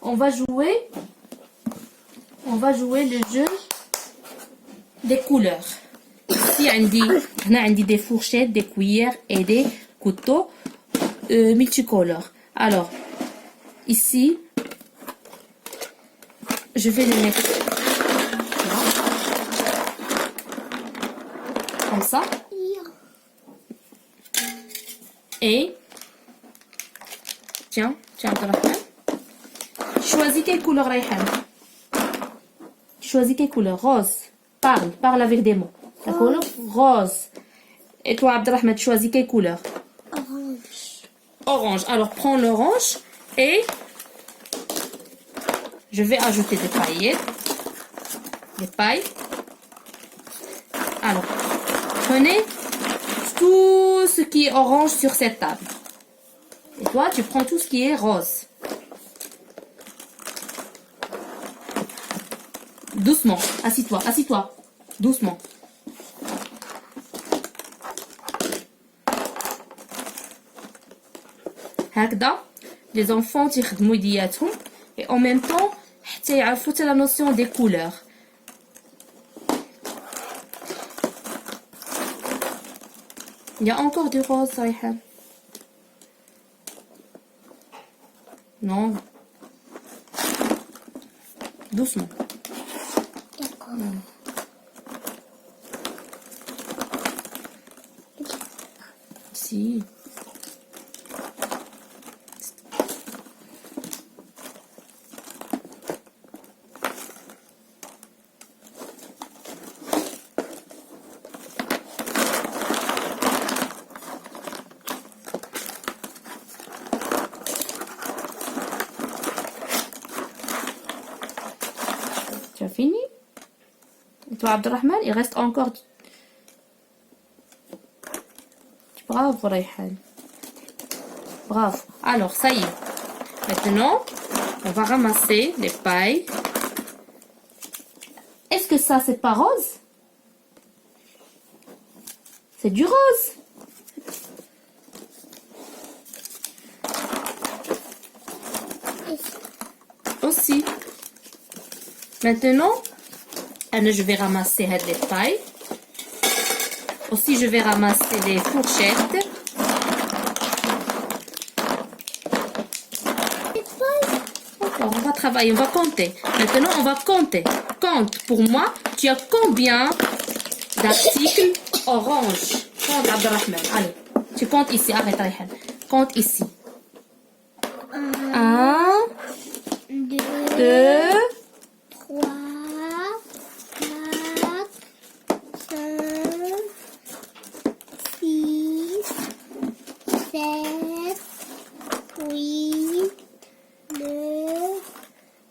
on va jouer le jeu des couleurs. Ici, on a des fourchettes, des cuillères et des couteaux multicolores. Alors, ici, je vais les mettre là, comme ça. Et tiens, Abdelrahman. Choisis quelle couleur, Rayhan. Choisis quelle couleur. Rose. Parle avec des mots. D'accord? Rose. Et toi, Abdelrahman, choisis quelle couleur? Orange. Alors, prends l'orange et je vais ajouter des paillettes. Des pailles. Alors, prenez tout ce qui est orange sur cette table. Et toi, tu prends tout ce qui est rose. Doucement. Assis-toi. Doucement. هكذا les enfants يخدموا يدياتهم et en même temps حتى يعرفوا la notion des couleurs. Il y a encore du rose, Rayhan. Non. Doucement. D'accord. Si. Tu as fini? Et toi, Abdelrahman, il reste encore... Bravo, Rayhan. Bravo. Alors, ça y est. Maintenant, on va ramasser les pailles. Est-ce que ça, c'est pas rose? C'est du rose. Aussi. Maintenant, je vais ramasser les pailles. Aussi, je vais ramasser les fourchettes. Encore, on va travailler, on va compter. Maintenant, on va compter. Compte pour moi, tu as combien d'articles orange? Compte, Abdelrahman. Allez, tu comptes ici. Arrête, Rayhan. Compte ici. 1, 2, 3, 4, 5, 6, 7, 8, 9,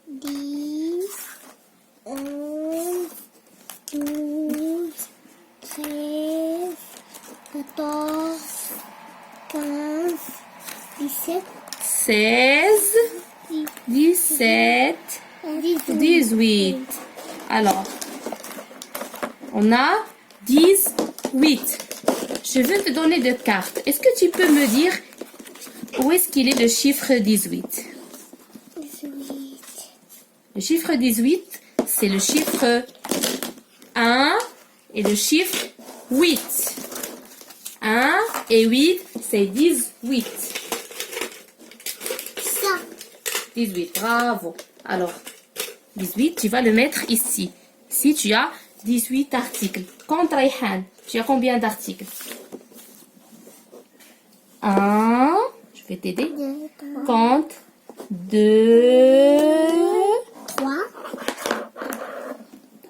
10, 11, 12, 13, 14, 15, 17, 16, 17, 18. Alors, on a 18. Je vais te donner deux cartes. Est-ce que tu peux me dire où est-ce qu'il est le chiffre 18? 18. Le chiffre 18, c'est le chiffre 1 et le chiffre 8. 1 et 8, c'est 18. Ça. 18, bravo. Alors, 18, tu vas le mettre ici. Ici, tu as 18 articles. Compte, Rayhan, tu as combien d'articles? 1, je vais t'aider. 2, Compte. 2. 3,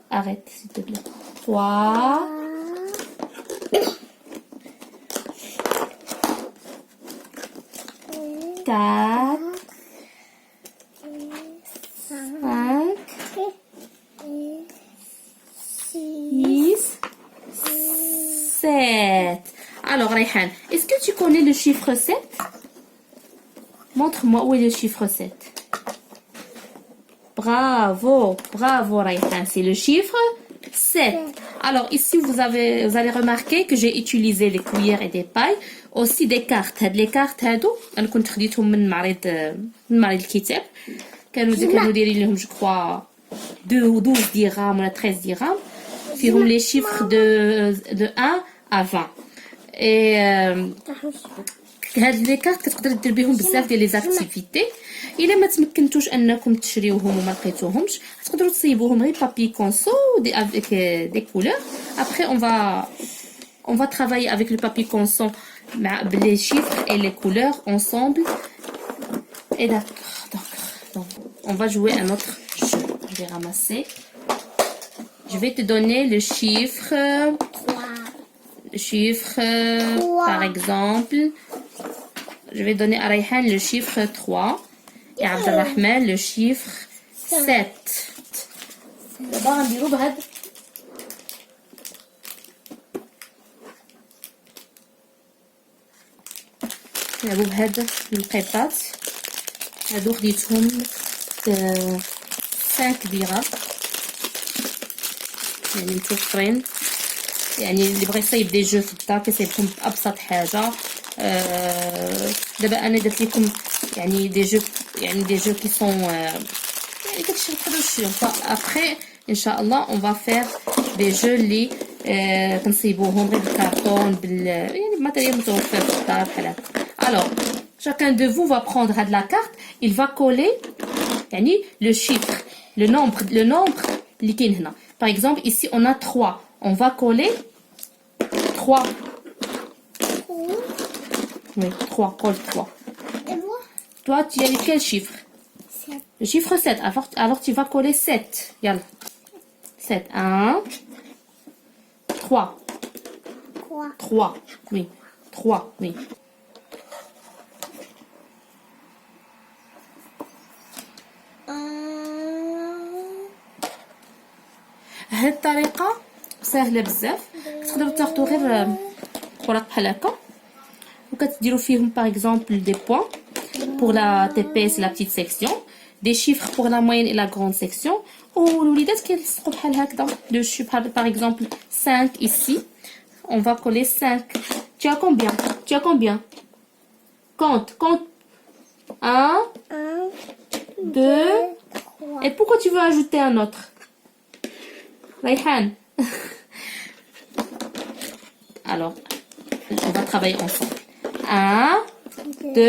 Arrête, s'il te plaît. 3. 4. 5. 6. 7. Alors, Rayhan, est-ce que tu connais le chiffre 7? Montre-moi où est le chiffre 7. Bravo, bravo Rayhan, c'est le chiffre 7. Alors ici, vous allez remarquer que j'ai utilisé les cuillères et des pailles, aussi des cartes. Les cartes هادو انا كنت خديتهم من معرض الكتاب. كانوا دايرين لهم جو كوا 12 درهم ولا 13 درهم فيهم لي شيفر دو 1 à 20 اي هاد لي كارت كتقدر دير بهم بزاف ديال لي زاكتيفيتي. الا ما تمكنتوش انكم تشريوهم وما لقيتوهمش تقدروا تصيبوهم غير بابي كونسو دي افيك دي كولور. ابري on va travailler avec le papier conson les chiffres et les couleurs ensemble. Et d'accord. Donc on va jouer un autre jeu. Je vais ramasser. Je vais te donner le chiffre 3. Par exemple, je vais donner à Rayhan le chiffre 3 et à Abdelrahman le chiffre 7. D'abord, on dit بهاد نلعبو بهاد القيطات هادو خديتهم 5 درهم يعني متوفرين. يعني اللي بغى يصايب دي جو في الدار كيصايبهم بابسط حاجه. دابا انا درت لكم يعني دي جو كي سون يعني داكشي تقدروا تشريو. ابخي ان شاء الله اون فا فير دي جو اللي كنصيبوهم غير بالكارطون يعني بماتيريال متوفر في الدار بحال هكا. Alors, chacun de vous va prendre la carte, il va coller le chiffre, le nombre اللي كاين هنا. Par exemple, ici on a 3. On va coller 3. Oui, 3, colle 3. Et moi? Toi, tu as quel chiffre? 7. Le chiffre 7. Alors tu vas coller 7. Yalla. 7. 1, 3. 3. Oui. 3, oui. هاد الطريقه سهله بزاف. تقدروا تاخذوا غير اوراق بحال هكا وكتديروا فيهم باغ اكزومبل دي بوين pour la TPS la petite section, des chiffres pour la moyenne et la grande section. والوليدات كيلصقوا بحال هكذا لو chiffre par exemple 5 ici. On va coller 5. Tu as combien? Compte. 1 2 et pourquoi tu veux ajouter un autre? Rayhan. Alors, on va travailler ensemble. 1, 2,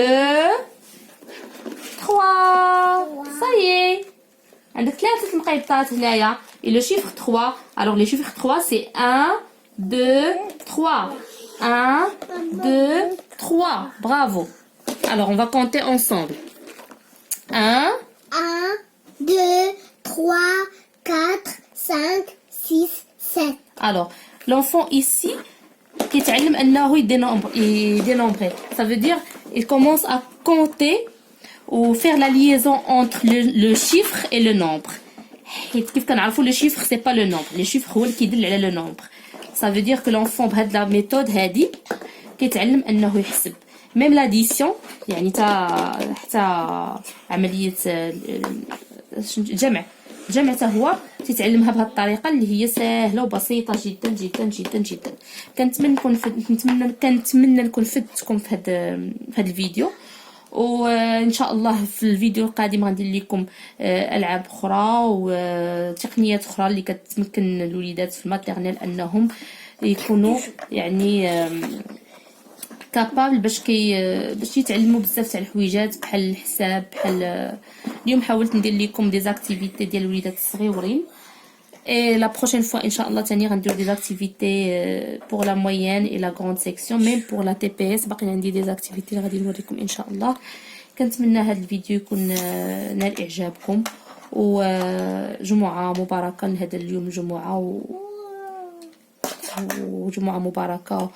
3. Ça y est. عندك 3 مقيطات هنايا. Et le chiffre 3. Alors, le chiffre 3, c'est 1, 2, 3. 1, 2, 3. Bravo. Alors, on va compter ensemble. 1, 2, 3, 4, 5, 6, 7. Alors, l'enfant ici, qui dénombrer. Ça veut dire, il commence à compter ou faire la liaison entre le chiffre et le nombre. Le chiffre, c'est pas le nombre. Le chiffre, c'est qui dit le nombre. Ça veut dire que l'enfant, بهاد la méthode هادي, كيتعلم أنه يحسب. Même l'addition, يعني حتى عملية الجمع حتى هو تتعلمها بهذه الطريقه اللي هي سهله وبسيطه جدا جدا جدا جدا. كنتمنى نكون فدتكم في هذا الفيديو. وان شاء الله في الفيديو القادم غندير لكم العاب اخرى وتقنيات اخرى اللي كتمكن الوليدات في الماتيرنيل انهم يكونوا يعني كابابل باش يتعلموا بزاف تاع الحويجات بحال الحساب بحال اليوم حاولت ندير لكم دي زاكتيفيتي ديال الوليدات الصغيورين. Et la prochaine fois, Inch'Allah, تاني غندير des activités pour la moyenne et la grande section, même pour la TPS. باقي عندي des activités اللي غادي نوريكم إن شاء الله. كنتمنى هذا الفيديو يكون نال إعجابكم وجمعة مباركة لهذا اليوم. جمعة وجمعة مباركة